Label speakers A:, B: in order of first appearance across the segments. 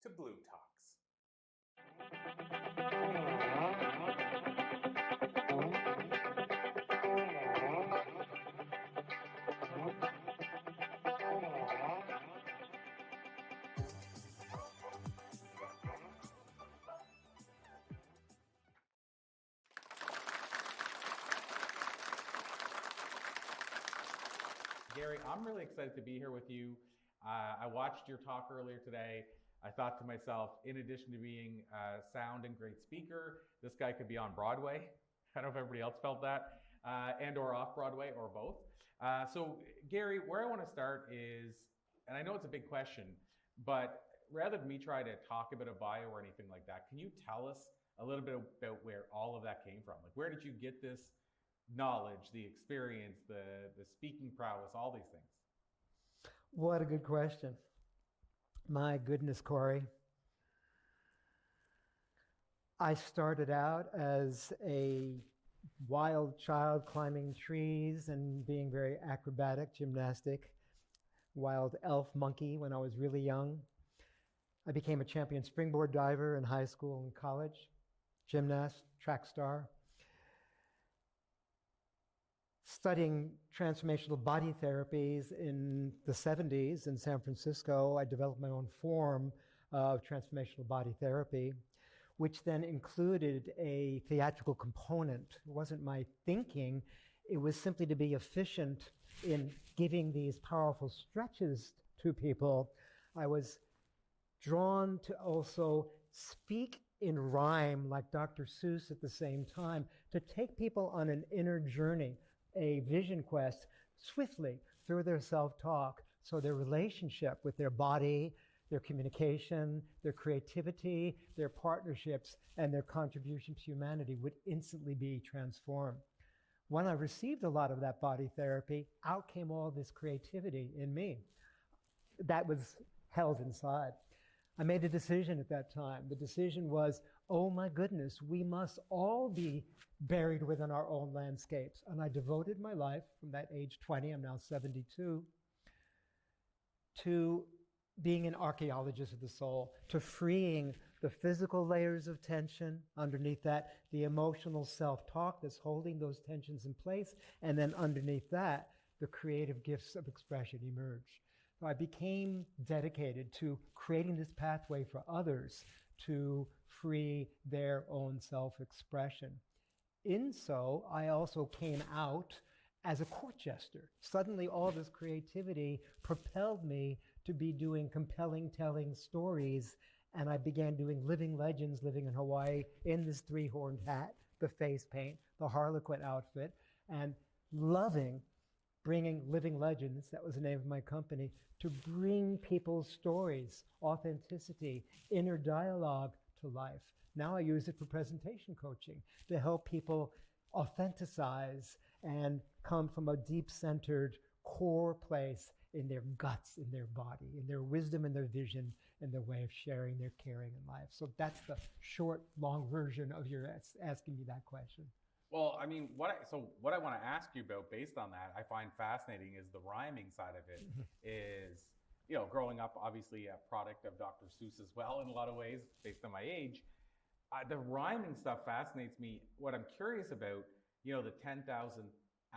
A: to Blue Talks. Gary, I'm really excited to be here with you. I watched your talk earlier today. I thought to myself, in addition to being a sound and great speaker, this guy could be on Broadway. I don't know if everybody else felt that, and or off Broadway, or both. So Gary, where I want to start is, and I know it's a big question, but rather than me try to talk about a bio or anything like that, can you tell us a little bit about where all of that came from? Like, where did you get this knowledge, the experience, the speaking prowess, all these things?
B: What a good question. My goodness, Corey. I started out as a wild child climbing trees and being very acrobatic, gymnastic, wild elf monkey when I was really young. I became a champion springboard diver in high school and college, gymnast, track star. Studying transformational body therapies in the 70s in San Francisco, I developed my own form of transformational body therapy, which then included a theatrical component. It wasn't my thinking, it was simply to be efficient in giving these powerful stretches to people. I was drawn to also speak in rhyme like Dr. Seuss at the same time, to take people on an inner journey, a vision quest, swiftly through their self-talk, so their relationship with their body, their communication, their creativity, their partnerships, and their contribution to humanity would instantly be transformed. When I received a lot of that body therapy, out came all this creativity in me that was held inside. I made a decision at that time. The decision was, oh my goodness, we must all be buried within our own landscapes. And I devoted my life from that age 20, I'm now 72, to being an archaeologist of the soul, to freeing the physical layers of tension, underneath that, the emotional self-talk that's holding those tensions in place, and then underneath that, the creative gifts of expression emerge. So I became dedicated to creating this pathway for others to free their own self-expression. In so, I also came out as a court jester. Suddenly all this creativity propelled me to be doing compelling telling stories, and I began doing living legends living in Hawaii in this three-horned hat, the face paint, the harlequin outfit, and loving bringing living legends, that was the name of my company, to bring people's stories, authenticity, inner dialogue to life. Now I use it for presentation coaching to help people authenticize and come from a deep-centered core place in their guts, in their body, in their wisdom and their vision and their way of sharing their caring in life. So that's the short, long version of your asking me that question.
A: Well, I mean, what I want to ask you about based on that, I find fascinating is the rhyming side of it. Is, you know, growing up, obviously a product of Dr. Seuss as well in a lot of ways, based on my age. The rhyming stuff fascinates me. What I'm curious about, you know, the 10,000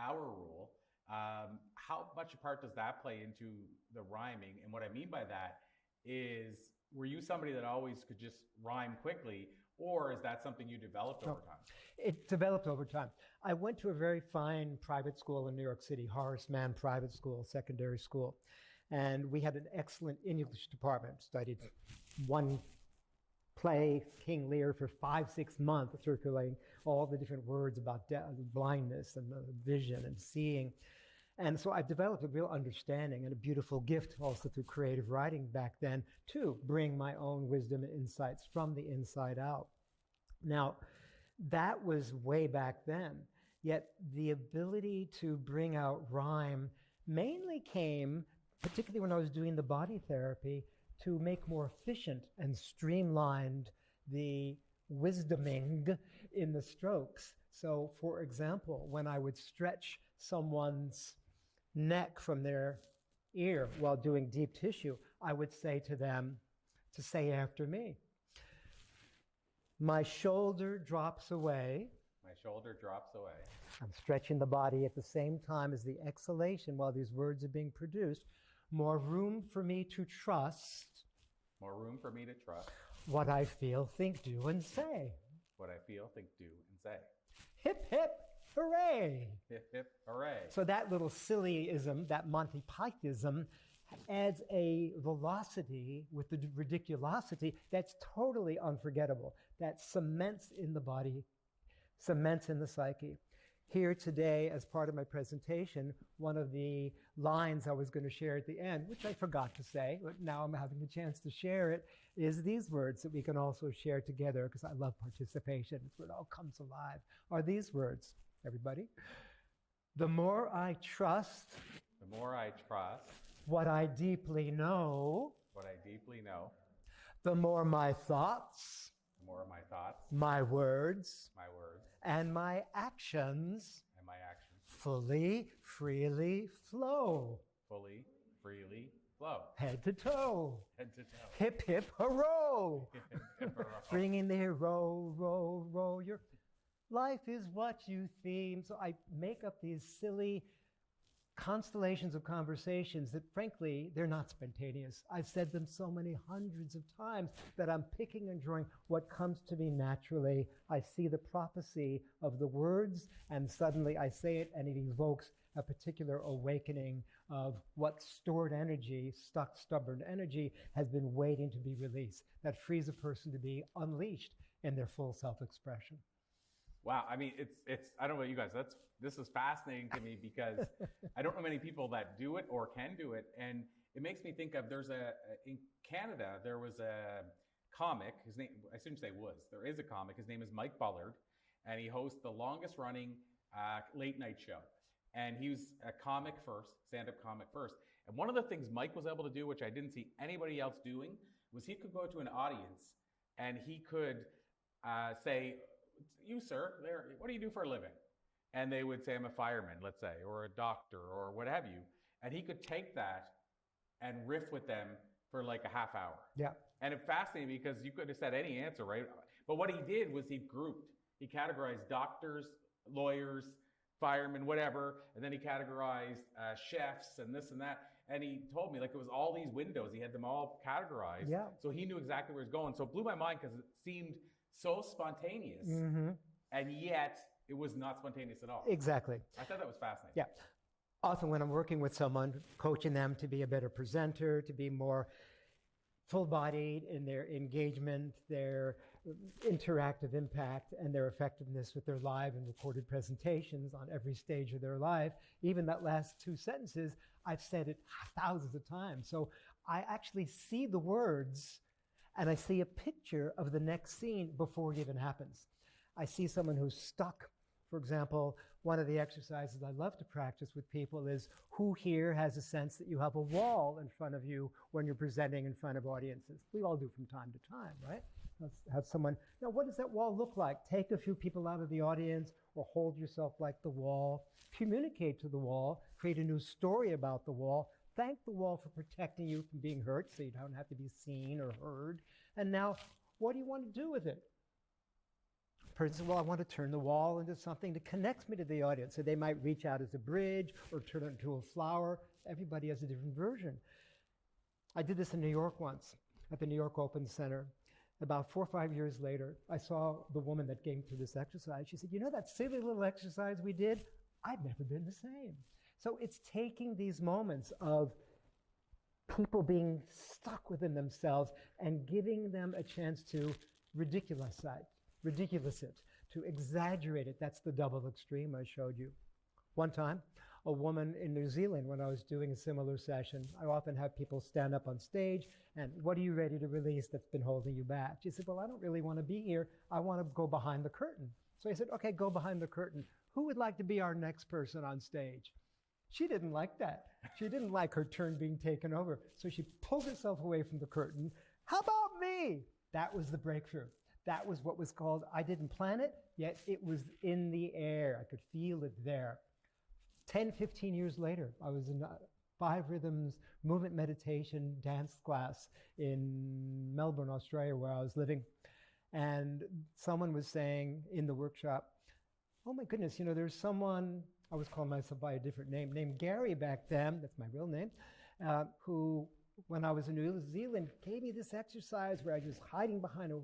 A: hour rule, how much a part does that play into the rhyming? And what I mean by that is, were you somebody that always could just rhyme quickly, or is that something you developed over time?
B: It developed over time. I went to a very fine private school in New York City, Horace Mann Private School, secondary school. And we had an excellent English department, studied one play, King Lear, for 5-6 months, circulating all the different words about blindness and vision and seeing. And so I developed a real understanding and a beautiful gift also through creative writing back then to bring my own wisdom and insights from the inside out. Now, that was way back then. Yet the ability to bring out rhyme mainly came, particularly when I was doing the body therapy, to make more efficient and streamlined the wisdoming in the strokes. So, for example, when I would stretch someone's neck from their ear while doing deep tissue, I would say to them, to say after me. My shoulder drops away.
A: My shoulder drops away.
B: I'm stretching the body at the same time as the exhalation while these words are being produced. More room for me to trust.
A: More room for me to trust.
B: What I feel, think, do, and say.
A: What I feel, think, do, and say.
B: Hip, hip, hooray.
A: Hip, hip, hooray.
B: So that little sillyism, that Monty Pythism, adds a velocity with the ridiculosity that's totally unforgettable, that cements in the body, cements in the psyche. Here today, as part of my presentation, one of the lines I was going to share at the end, which I forgot to say, but now I'm having the chance to share it, is these words that we can also share together, because I love participation. It's where it all comes alive. Are these words, everybody? The more I trust,
A: the more I trust
B: what I deeply know,
A: the
B: more my thoughts, my words, and my actions, fully, freely flow.
A: Fully, freely flow.
B: Head to toe.
A: Head to toe.
B: Hip, hip, hurrow.
A: Hip, hip, hurrow.
B: Bringing the row, row, row. Your life is what you theme. So I make up these silly constellations of conversations that, frankly, they're not spontaneous. I've said them so many hundreds of times that I'm picking and drawing what comes to me naturally. I see the prophecy of the words, and suddenly I say it, and it evokes a particular awakening of what stored energy, stuck, stubborn energy, has been waiting to be released. That frees a person to be unleashed in their full self-expression.
A: Wow, I mean, it's I don't know about you guys. This is fascinating to me because I don't know many people that do it or can do it, and it makes me think of in Canada there was a comic. His name, I shouldn't say was. There is a comic. His name is Mike Bullard, and he hosts the longest running late night show. And he was a comic first, stand-up comic first. And one of the things Mike was able to do, which I didn't see anybody else doing, was he could go to an audience and he could say, "You, sir, what do you do for a living?" And they would say, "I'm a fireman," let's say, or a doctor, or what have you. And he could take that and riff with them for like a half hour.
B: Yeah.
A: And it's fascinating because you could have said any answer, right? But what he did was he categorized doctors, lawyers, firemen, whatever, and then he categorized chefs and this and that. And he told me, like, it was all these windows. He had them all categorized.
B: Yeah.
A: So he knew exactly where he was going. So it blew my mind because it seemed so spontaneous, and yet it was not spontaneous at all.
B: Exactly.
A: I thought that was fascinating.
B: Yeah. Often when I'm working with someone, coaching them to be a better presenter, to be more full-bodied in their engagement, their interactive impact, and their effectiveness with their live and recorded presentations on every stage of their life, even that last two sentences, I've said it thousands of times. So I actually see the words and I see a picture of the next scene before it even happens. I see someone who's stuck. For example, one of the exercises I love to practice with people is, who here has a sense that you have a wall in front of you when you're presenting in front of audiences? We all do from time to time, right? Let's have someone, what does that wall look like? Take a few people out of the audience or hold yourself like the wall. Communicate to the wall. Create a new story about the wall. Thank the wall for protecting you from being hurt so you don't have to be seen or heard. And now, what do you want to do with it? Person says, well, I want to turn the wall into something that connects me to the audience. So they might reach out as a bridge or turn it into a flower. Everybody has a different version. I did this in New York once at the New York Open Center. About 4 or 5 years later, I saw the woman that came through this exercise. She said, that silly little exercise we did? I've never been the same. So it's taking these moments of people being stuck within themselves and giving them a chance to ridiculous it, to exaggerate it. That's the double extreme I showed you. One time, a woman in New Zealand, when I was doing a similar session, I often have people stand up on stage and, what are you ready to release that's been holding you back? She said, well, I don't really want to be here. I want to go behind the curtain. So I said, okay, go behind the curtain. Who would like to be our next person on stage? She didn't like that. She didn't like her turn being taken over. So she pulled herself away from the curtain. How about me? That was the breakthrough. That was what was called, I didn't plan it, yet it was in the air. I could feel it there. 10, 15 years later, I was in 5 rhythms movement meditation dance class in Melbourne, Australia, where I was living. And someone was saying in the workshop, oh my goodness, there's someone, I was calling myself by a different name, named Gary back then, that's my real name, who, when I was in New Zealand, gave me this exercise where I was hiding behind a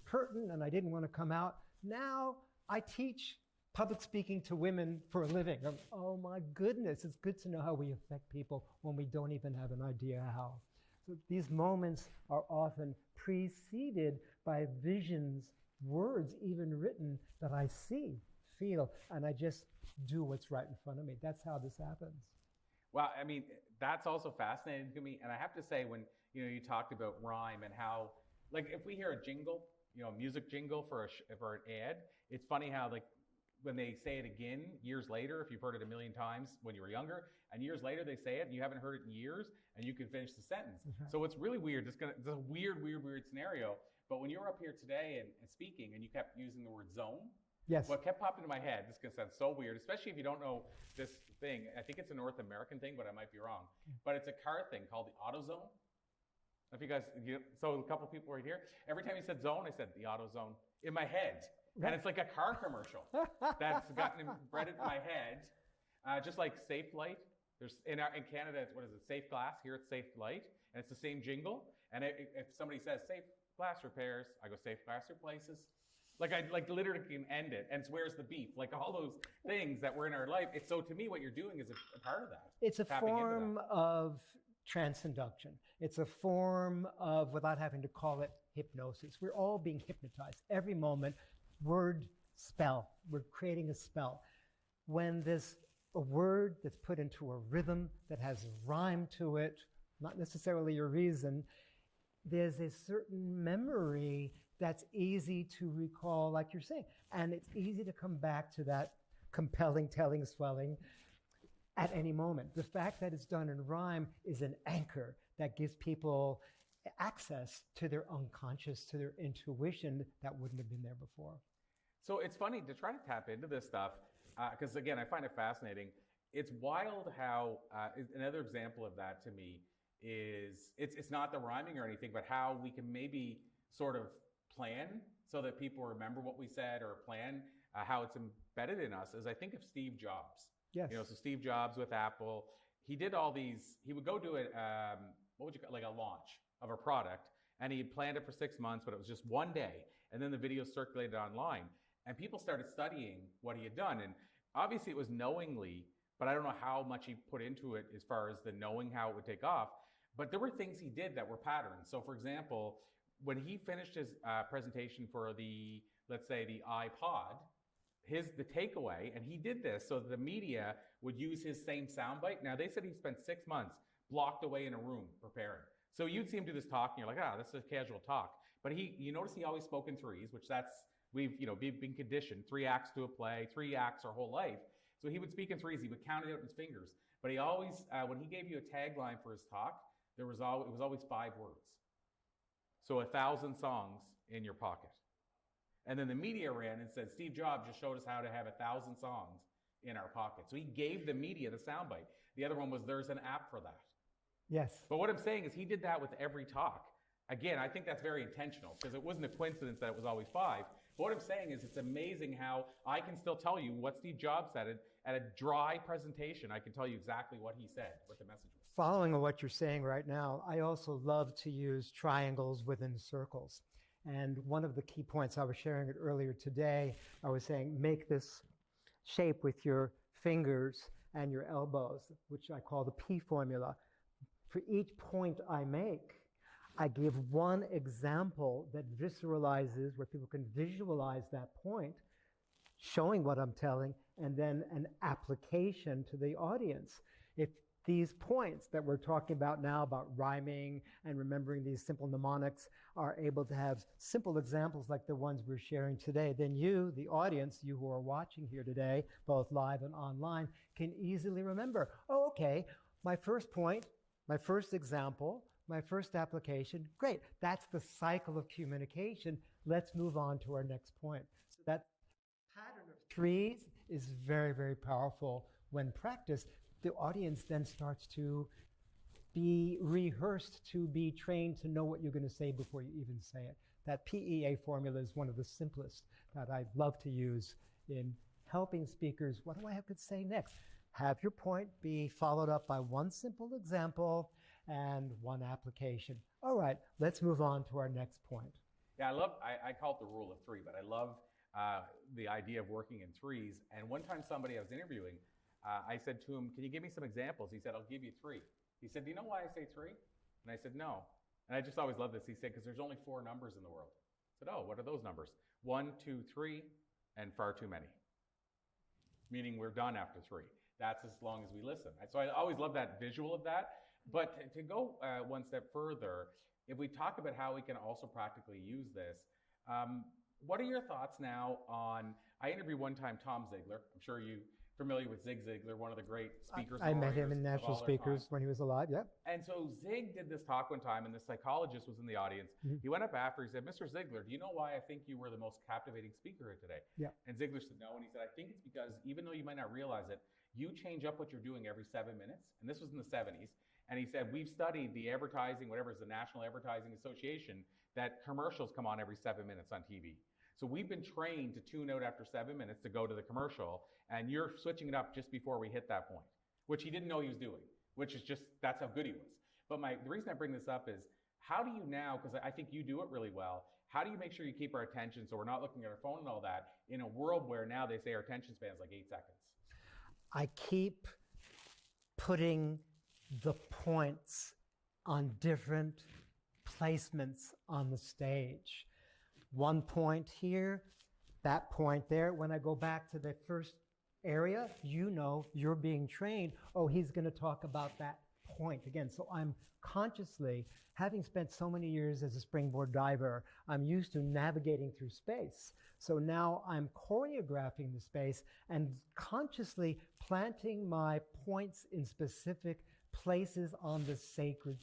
B: curtain and I didn't want to come out. Now I teach public speaking to women for a living. Oh my goodness, it's good to know how we affect people when we don't even have an idea how. So these moments are often preceded by visions, words even written that I see, feel, and I just do what's right in front of me. That's how this happens.
A: Well, I mean, that's also fascinating to me. And I have to say, when you talked about rhyme and how, like, if we hear a jingle, a music jingle for an ad, it's funny how, like, when they say it again years later, if you've heard it a million times when you were younger, and years later they say it and you haven't heard it in years, and you can finish the sentence. Mm-hmm. So it's really weird. It's a weird scenario. But when you were up here today and speaking, and you kept using the word zone,
B: yes,
A: what kept popping into my head, this is going to sound so weird, especially if you don't know this thing. I think it's a North American thing, but I might be wrong. But it's a car thing called the AutoZone. If you guys, so a couple people right here, every time you said zone, I said the AutoZone in my head. And it's like a car commercial that's gotten embedded in my head. Just like Safe Light. There's in Canada, it's, what is it, Safe Glass. Here it's Safe Light. And it's the same jingle. And if somebody says Safe Glass Repairs, I go Safe Glass Replaces. I literally can end it. And it's Where's the Beef? Like all those things that were in our life. So to me, what you're doing is a part of that.
B: It's a form of transcenduction. It's a form of, without having to call it, hypnosis. We're all being hypnotized every moment. Word spell. We're creating a spell. When there's a word that's put into a rhythm that has rhyme to it, not necessarily your reason, there's a certain memory that's easy to recall, like you're saying. And it's easy to come back to that compelling, telling, swelling at any moment. The fact that it's done in rhyme is an anchor that gives people access to their unconscious, to their intuition that wouldn't have been there before.
A: So it's funny to try to tap into this stuff, because again, I find it fascinating. It's wild how, another example of that to me is, it's not the rhyming or anything, but how we can maybe sort of plan so that people remember what we said, or plan how it's embedded in us, is I think of Steve Jobs.
B: Yes.
A: So Steve Jobs with Apple, he did all these, he would go do it, what would you call, like a launch of a product, and he planned it for 6 months, but it was just one day, and then the video circulated online. And people started studying what he had done. And obviously it was knowingly, but I don't know how much he put into it as far as the knowing how it would take off. But there were things he did that were patterns. So for example, when he finished his presentation for the, let's say the iPod, the takeaway, and he did this so the media would use his same soundbite. Now they said he spent 6 months blocked away in a room preparing. So you'd see him do this talk and you're like, this is a casual talk. But you notice he always spoke in threes, which we've been conditioned, 3 acts to a play, 3 acts our whole life. So he would speak in threes, he would count it out in his fingers. But he always, when he gave you a tagline for his talk, it was always 5 words. So 1,000 songs in your pocket. And then the media ran and said, Steve Jobs just showed us how to have 1,000 songs in our pocket. So he gave the media the soundbite. The other one was, there's an app for that.
B: Yes.
A: But what I'm saying is he did that with every talk. Again, I think that's very intentional, because it wasn't a coincidence that it was always 5. But what I'm saying is it's amazing how I can still tell you what Steve Jobs said at a dry presentation. I can tell you exactly what he said, what the message was.
B: Following on what you're saying right now, I also love to use triangles within circles. And one of the key points, I was sharing it earlier today, I was saying make this shape with your fingers and your elbows, which I call the P formula. For each point I make, I give one example that visceralizes, where people can visualize that point, showing what I'm telling, and then an application to the audience. If these points that we're talking about now, about rhyming and remembering these simple mnemonics, are able to have simple examples like the ones we're sharing today, then you, the audience, you who are watching here today, both live and online, can easily remember, oh, okay, my first point, my first example, my first application, great. That's the cycle of communication. Let's move on to our next point. So that pattern of threes is very, very powerful when practiced. the audience then starts to be rehearsed, to be trained to know what you're going to say before you even say it. That PEA formula is one of the simplest that I love to use in helping speakers. What do I have to say next? Have your point be followed up by one simple example and one application. All right, let's move on to our next point.
A: Yeah, I call it the rule of three, but I love the idea of working in threes. And one time somebody I was interviewing, I said to him, can you give me some examples? He said, I'll give you three. He said, do you know why I say three? And I said, no. And I just always love this. He said, because there's only 4 numbers in the world. I said, oh, what are those numbers? 1, 2, 3, and far too many. Meaning we're done after 3. That's as long as we listen. So I always love that visual of that. But to go one step further, if we talk about how we can also practically use this, what are your thoughts now on, I interviewed one time Tom Ziglar. I'm sure you're familiar with Zig Ziglar, one of the great speakers.
B: I met him in National Speakers when he was alive, yeah.
A: And so Zig did this talk one time, and the psychologist was in the audience. Mm-hmm. He went up after, he said, Mr. Ziglar, do you know why I think you were the most captivating speaker here today?
B: Yeah.
A: And Ziglar said no, and he said, I think it's because even though you might not realize it, you change up what you're doing every 7 minutes, and this was in the 70s. And he said, we've studied the advertising, whatever is the National Advertising Association, that commercials come on every 7 minutes on TV. So we've been trained to tune out after 7 minutes to go to the commercial, and you're switching it up just before we hit that point, which he didn't know he was doing, which is just, that's how good he was. But the reason I bring this up is, how do you now, because I think you do it really well, how do you make sure you keep our attention so we're not looking at our phone and all that in a world where now they say our attention span is like 8 seconds?
B: I keep putting the points on different placements on the stage. One point here, that point there. When I go back to the first area, you know you're being trained. Oh, he's going to talk about that point again. So I'm consciously, having spent so many years as a springboard diver, I'm used to navigating through space. So now I'm choreographing the space and consciously planting my points in specific places on the sacred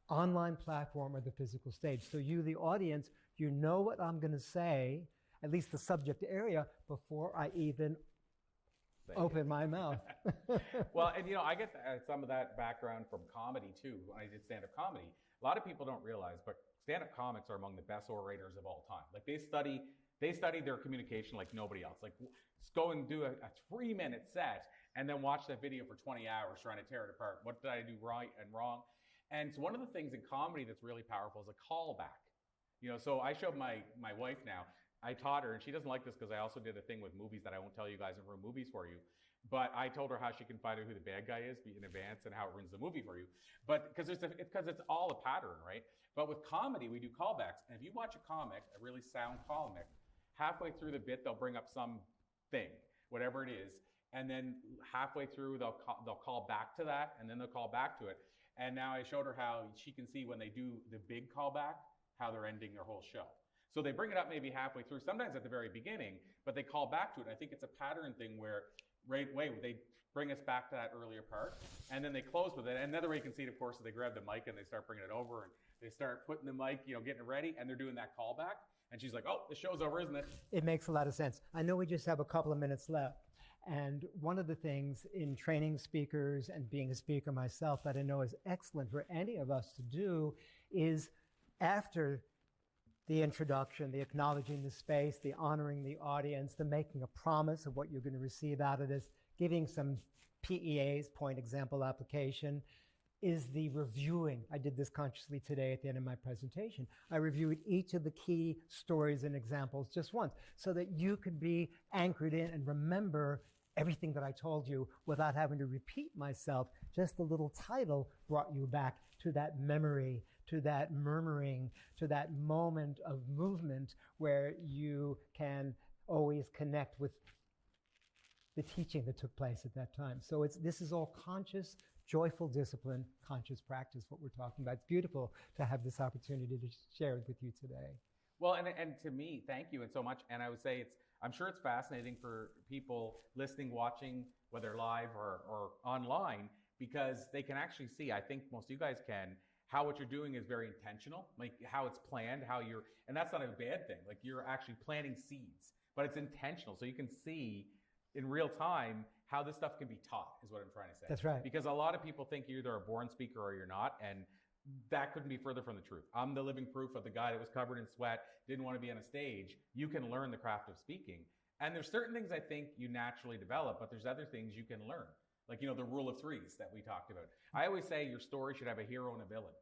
B: online platform or the physical stage. So you, the audience, you know what I'm going to say, at least the subject area, before I even open my mouth.
A: Well, and I get some of that background from comedy too. When I did stand-up comedy, a lot of people don't realize, but stand-up comics are among the best orators of all time. Like they study their communication like nobody else. Like go and do a 3-minute set and then watch that video for 20 hours trying to tear it apart. What did I do right and wrong? And so one of the things in comedy that's really powerful is a callback. So I showed my wife now, I taught her, and she doesn't like this because I also did a thing with movies that I won't tell you guys and ruin movies for you. But I told her how she can find out who the bad guy is in advance and how it ruins the movie for you. But because it's all a pattern, right? But with comedy, we do callbacks. And if you watch a comic, a really sound comic, halfway through the bit, they'll bring up something, whatever it is. And then halfway through, they'll call back to that, and then they'll call back to it. And now I showed her how she can see when they do the big callback, how they're ending their whole show. So they bring it up maybe halfway through, sometimes at the very beginning, but they call back to it. And I think it's a pattern thing where right away they bring us back to that earlier part, and then they close with it. And another way you can see it, of course, is they grab the mic and they start bringing it over, and they start putting the mic, getting it ready, and they're doing that callback. And she's like, oh, the show's over, isn't it?
B: It makes a lot of sense. I know we just have a couple of minutes left. And one of the things in training speakers and being a speaker myself that I know is excellent for any of us to do is after the introduction, the acknowledging the space, the honoring the audience, the making a promise of what you're going to receive out of this, giving some PEAs, point example application, is the reviewing. I did this consciously today at the end of my presentation. I reviewed each of the key stories and examples just once so that you could be anchored in and remember everything that I told you without having to repeat myself. Just the little title brought you back to that memory, to that murmuring, to that moment of movement where you can always connect with the teaching that took place at that time. So this is all conscious, joyful discipline, conscious practice, what we're talking about. It's beautiful to have this opportunity to share it with you today.
A: Well, and to me, thank you and so much. And I would say I'm sure it's fascinating for people listening, watching, whether live or online, because they can actually see, I think most of you guys can, how what you're doing is very intentional, like how it's planned, and that's not a bad thing. Like you're actually planting seeds, but it's intentional. So you can see in real time how this stuff can be taught is what I'm trying to say.
B: That's right.
A: Because a lot of people think you're either a born speaker or you're not, and that couldn't be further from the truth. I'm the living proof of the guy that was covered in sweat, didn't want to be on a stage. You can learn the craft of speaking. And there's certain things I think you naturally develop, but there's other things you can learn. Like, the rule of threes that we talked about. I always say your story should have a hero and a villain.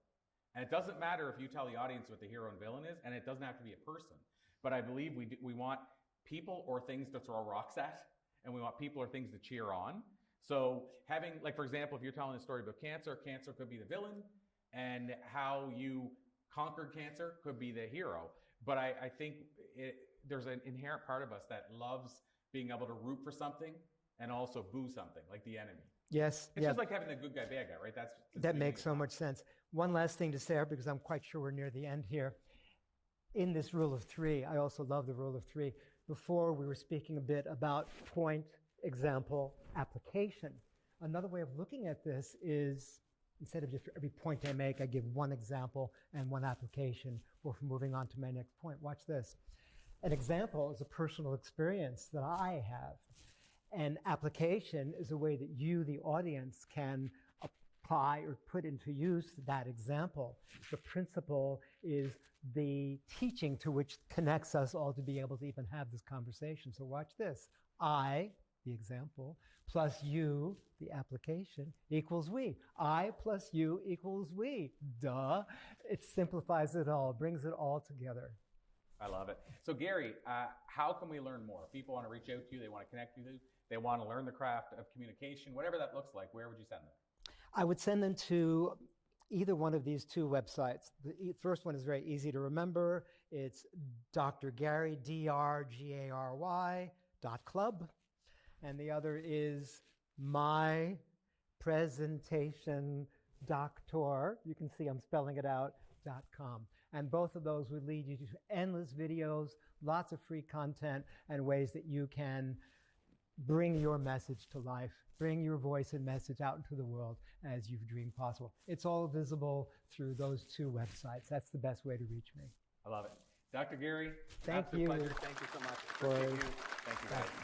A: And it doesn't matter if you tell the audience what the hero and villain is, and it doesn't have to be a person. But I believe we want people or things to throw rocks at, and we want people or things to cheer on. So having, like, for example, if you're telling a story about cancer, cancer could be the villain, and how you conquered cancer could be the hero. But I think there's an inherent part of us that loves being able to root for something and also boo something, like the enemy.
B: Yes.
A: It's just like having the good guy, bad guy, right?
B: That makes so much sense. One last thing to say, because I'm quite sure we're near the end here. In this rule of three, I also love the rule of three. Before, we were speaking a bit about point, example, application. Another way of looking at this is, instead of just for every point I make, I give one example and one application before moving on to my next point. Watch this. An example is a personal experience that I have. An application is a way that you, the audience, can apply or put into use that example. The principle is the teaching to which connects us all to be able to even have this conversation. So watch this. I, the example, plus you, the application, equals we. I plus you equals we. Duh. It simplifies it all, brings it all together.
A: I love it. So Gary, how can we learn more? If people want to reach out to you, they want to connect with you, they want to learn the craft of communication, whatever that looks like, where would you send them?
B: I would send them to either one of these two websites. The first one is very easy to remember. It's Dr. Gary, DrGary.club. And the other is My Presentation Doctor. You can see I'm spelling it out, .com. And both of those would lead you to endless videos, lots of free content, and ways that you can bring your message to life, bring your voice and message out into the world as you've dreamed possible. It's all visible through those two websites. That's the best way to reach me.
A: I love it. Dr. Gary,
B: thank you.
A: Pleasure. Thank you so much.
B: Thank
A: you. Thank you, guys.